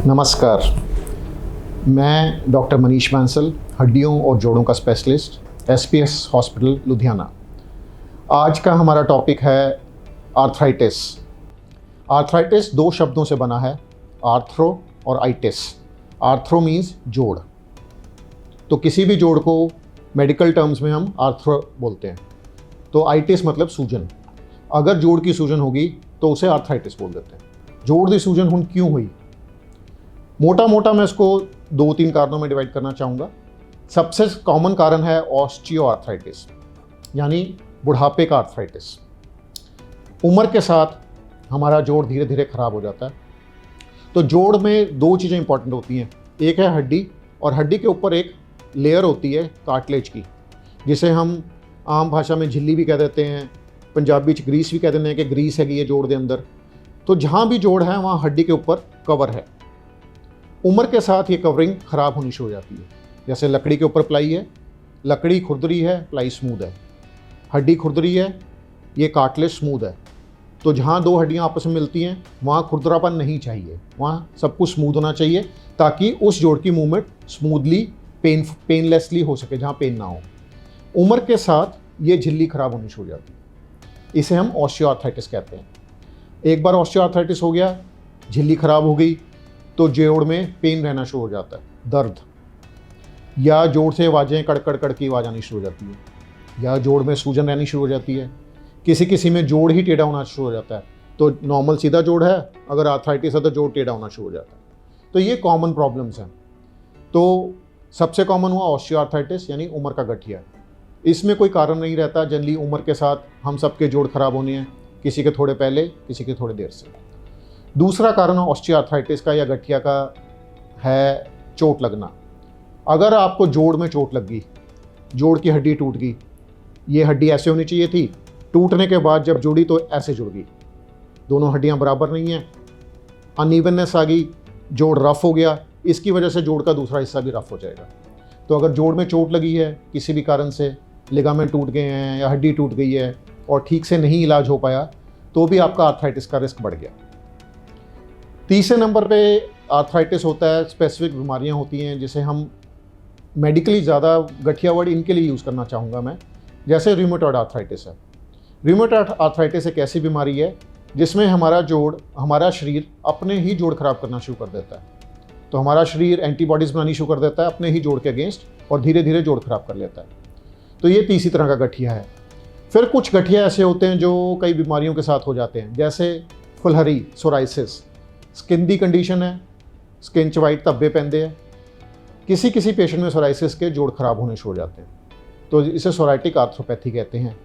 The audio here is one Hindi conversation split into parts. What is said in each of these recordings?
नमस्कार, मैं डॉक्टर मनीष बांसल, हड्डियों और जोड़ों का स्पेशलिस्ट, एसपीएस हॉस्पिटल लुधियाना। आज का हमारा टॉपिक है आर्थराइटिस। आर्थराइटिस दो शब्दों से बना है, आर्थरो और आइटिस। आर्थरो मीन्स जोड़, तो किसी भी जोड़ को मेडिकल टर्म्स में हम आर्थरो बोलते हैं। तो आइटिस मतलब सूजन। अगर जोड़ की सूजन होगी तो उसे आर्थराइटिस बोल देते हैं। जोड़ की सूजन क्यों हुई? मोटा मोटा मैं इसको दो तीन कारणों में डिवाइड करना चाहूँगा। सबसे कॉमन कारण है ऑस्टियोआर्थराइटिस, यानी बुढ़ापे का आर्थराइटिस। उम्र के साथ हमारा जोड़ धीरे धीरे खराब हो जाता है। तो जोड़ में दो चीज़ें इंपॉर्टेंट होती हैं, एक है हड्डी, और हड्डी के ऊपर एक लेयर होती है कार्टिलेज की, जिसे हम आम भाषा में झिल्ली भी कह देते हैं, पंजाबी च ग्रीस भी कह देते हैं कि ग्रीस हैगी है जोड़ के अंदर। तो जहाँ भी जोड़ है वहाँ हड्डी के ऊपर कवर है। उम्र के साथ ये कवरिंग ख़राब होनी शुरू हो जाती है। जैसे लकड़ी के ऊपर प्लाई है, लकड़ी खुरदरी है, प्लाई स्मूथ है। हड्डी खुरदरी है, ये कार्टिलेज स्मूथ है। तो जहाँ दो हड्डियाँ आपस में मिलती हैं वहाँ खुरदरापन नहीं चाहिए, वहाँ सब कुछ स्मूथ होना चाहिए ताकि उस जोड़ की मूवमेंट स्मूथली पेनलेसली हो सके, जहाँ पेन ना हो। उम्र के साथ ये झिल्ली ख़राब होनी शुरू हो जाती है, इसे हम ऑस्टियोआर्थराइटिस कहते हैं। एक बार ऑस्टियोआर्थराइटिस हो गया, झिल्ली ख़राब हो गई, तो जोड़ में पेन रहना शुरू हो जाता है, दर्द, या जोड़ से आवाज़ें कड़ की आवाज़ आनी शुरू हो जाती है, या जोड़ में सूजन रहनी शुरू हो जाती है। किसी किसी में जोड़ ही टेढ़ा होना शुरू हो जाता है। तो नॉर्मल सीधा जोड़ है, अगर आर्थराइटिस है तो जोड़ टेढ़ा होना शुरू हो जाता है। तो ये कॉमन प्रॉब्लम्स हैं। तो सबसे कॉमन हुआ ऑस्टियोआर्थराइटिस, यानी उम्र का गठिया। इसमें कोई कारण नहीं रहता, जनरली उम्र के साथ हम सबके जोड़ खराब होने हैं, किसी के थोड़े पहले, किसी के थोड़े देर से। दूसरा कारण ऑस्टियोआर्थराइटिस का या गठिया का है चोट लगना। अगर आपको जोड़ में चोट लग गई, जोड़ की हड्डी टूट गई, ये हड्डी ऐसे होनी चाहिए थी, टूटने के बाद जब जुड़ी तो ऐसे जुड़ गई, दोनों हड्डियां बराबर नहीं हैं, अनइवननेस आ गई, जोड़ रफ हो गया, इसकी वजह से जोड़ का दूसरा हिस्सा भी रफ हो जाएगा। तो अगर जोड़ में चोट लगी है किसी भी कारण से, लिगामेंट टूट गए हैं या हड्डी टूट गई है और ठीक से नहीं इलाज हो पाया, तो भी आपका आर्थराइटिस का रिस्क बढ़ गया। तीसरे नंबर पे आर्थराइटिस होता है, स्पेसिफिक बीमारियां होती हैं जिसे हम मेडिकली ज़्यादा गठिया वर्ड इनके लिए यूज़ करना चाहूँगा मैं, जैसे रूमेटॉइड आर्थराइटिस है। रूमेटॉइड आर्थराइटिस एक ऐसी बीमारी है जिसमें हमारा शरीर अपने ही जोड़ खराब करना शुरू कर देता है। तो हमारा शरीर एंटीबॉडीज़ बनानी शुरू कर देता है अपने ही जोड़ के अगेंस्ट, और धीरे धीरे जोड़ खराब कर लेता है। तो ये तीसरी तरह का गठिया है। फिर कुछ गठिया ऐसे होते हैं जो कई बीमारियों के साथ हो जाते हैं, जैसे फुलहरी, सोराइसिस, स्किन दी कंडीशन है, स्किन च वाइट धब्बे पैंदे हैं। किसी किसी पेशेंट में सोराइसिस के जोड़ खराब होने शुरू हो जाते हैं, तो इसे सोराइटिक आर्थ्रोपैथी कहते हैं।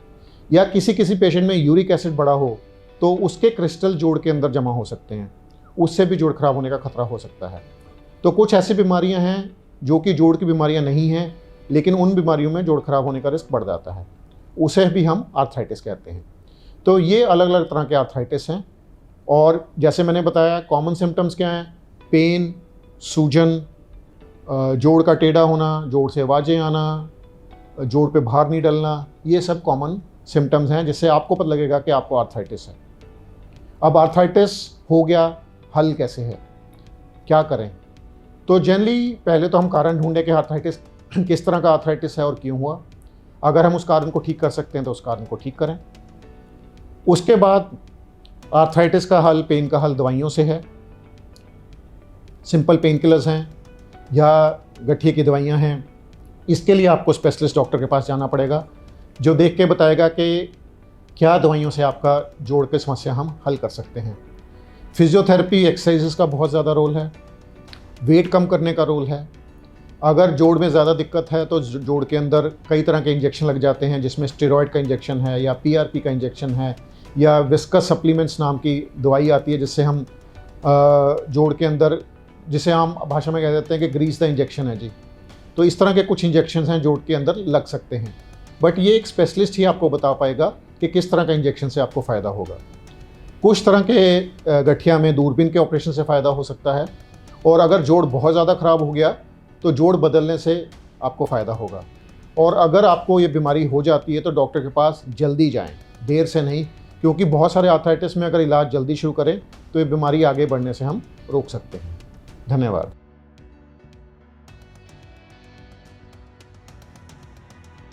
या किसी किसी पेशेंट में यूरिक एसिड बढ़ा हो तो उसके क्रिस्टल जोड़ के अंदर जमा हो सकते हैं, उससे भी जोड़ खराब होने का खतरा हो सकता है। तो कुछ ऐसी बीमारियां हैं जो कि जोड़ की बीमारियां नहीं हैं, लेकिन उन बीमारियों में जोड़ खराब होने का रिस्क बढ़ जाता है, उसे भी हम आर्थराइटिस कहते हैं। तो ये अलग अलग तरह के आर्थराइटिस हैं। और जैसे मैंने बताया, कॉमन सिम्टम्स क्या हैं? पेन, सूजन, जोड़ का टेढ़ा होना, जोड़ से आवाज़ें आना, जोड़ पे भार नहीं डलना, ये सब कॉमन सिम्टम्स हैं जिससे आपको पता लगेगा कि आपको आर्थराइटिस है। अब आर्थराइटिस हो गया, हल कैसे है, क्या करें? तो जनरली पहले तो हम कारण ढूंढें कि आर्थराइटिस किस तरह का आर्थराइटिस है और क्यों हुआ। अगर हम उस कारण को ठीक कर सकते हैं तो उस कारण को ठीक करें। उसके बाद आर्थराइटिस का हल, पेन का हल दवाइयों से है। सिंपल पेन किलर्स हैं या गठिए की दवाइयां हैं। इसके लिए आपको स्पेशलिस्ट डॉक्टर के पास जाना पड़ेगा, जो देख के बताएगा कि क्या दवाइयों से आपका जोड़ की समस्या हम हल कर सकते हैं। फिजियोथेरेपी, एक्सरसाइजेस का बहुत ज़्यादा रोल है। वेट कम करने का रोल है। अगर जोड़ में ज़्यादा दिक्कत है तो जोड़ के अंदर कई तरह के इंजेक्शन लग जाते हैं, जिसमें स्टेरॉयड का इंजेक्शन है या पीआरपी का इंजेक्शन है, या विस्कस सप्लीमेंट्स नाम की दवाई आती है जिससे हम जोड़ के अंदर, जिसे आम भाषा में कह देते हैं कि ग्रीस द इंजेक्शन है जी। तो इस तरह के कुछ इंजेक्शन हैं जोड़ के अंदर लग सकते हैं, बट ये एक स्पेशलिस्ट ही आपको बता पाएगा कि किस तरह का इंजेक्शन से आपको फ़ायदा होगा। कुछ तरह के गठिया में दूरबीन के ऑपरेशन से फ़ायदा हो सकता है, और अगर जोड़ बहुत ज़्यादा ख़राब हो गया तो जोड़ बदलने से आपको फ़ायदा होगा। और अगर आपको ये बीमारी हो जाती है तो डॉक्टर के पास जल्दी जाएं, देर से नहीं, क्योंकि बहुत सारे आर्थराइटिस में अगर इलाज जल्दी शुरू करें तो ये बीमारी आगे बढ़ने से हम रोक सकते हैं। धन्यवाद।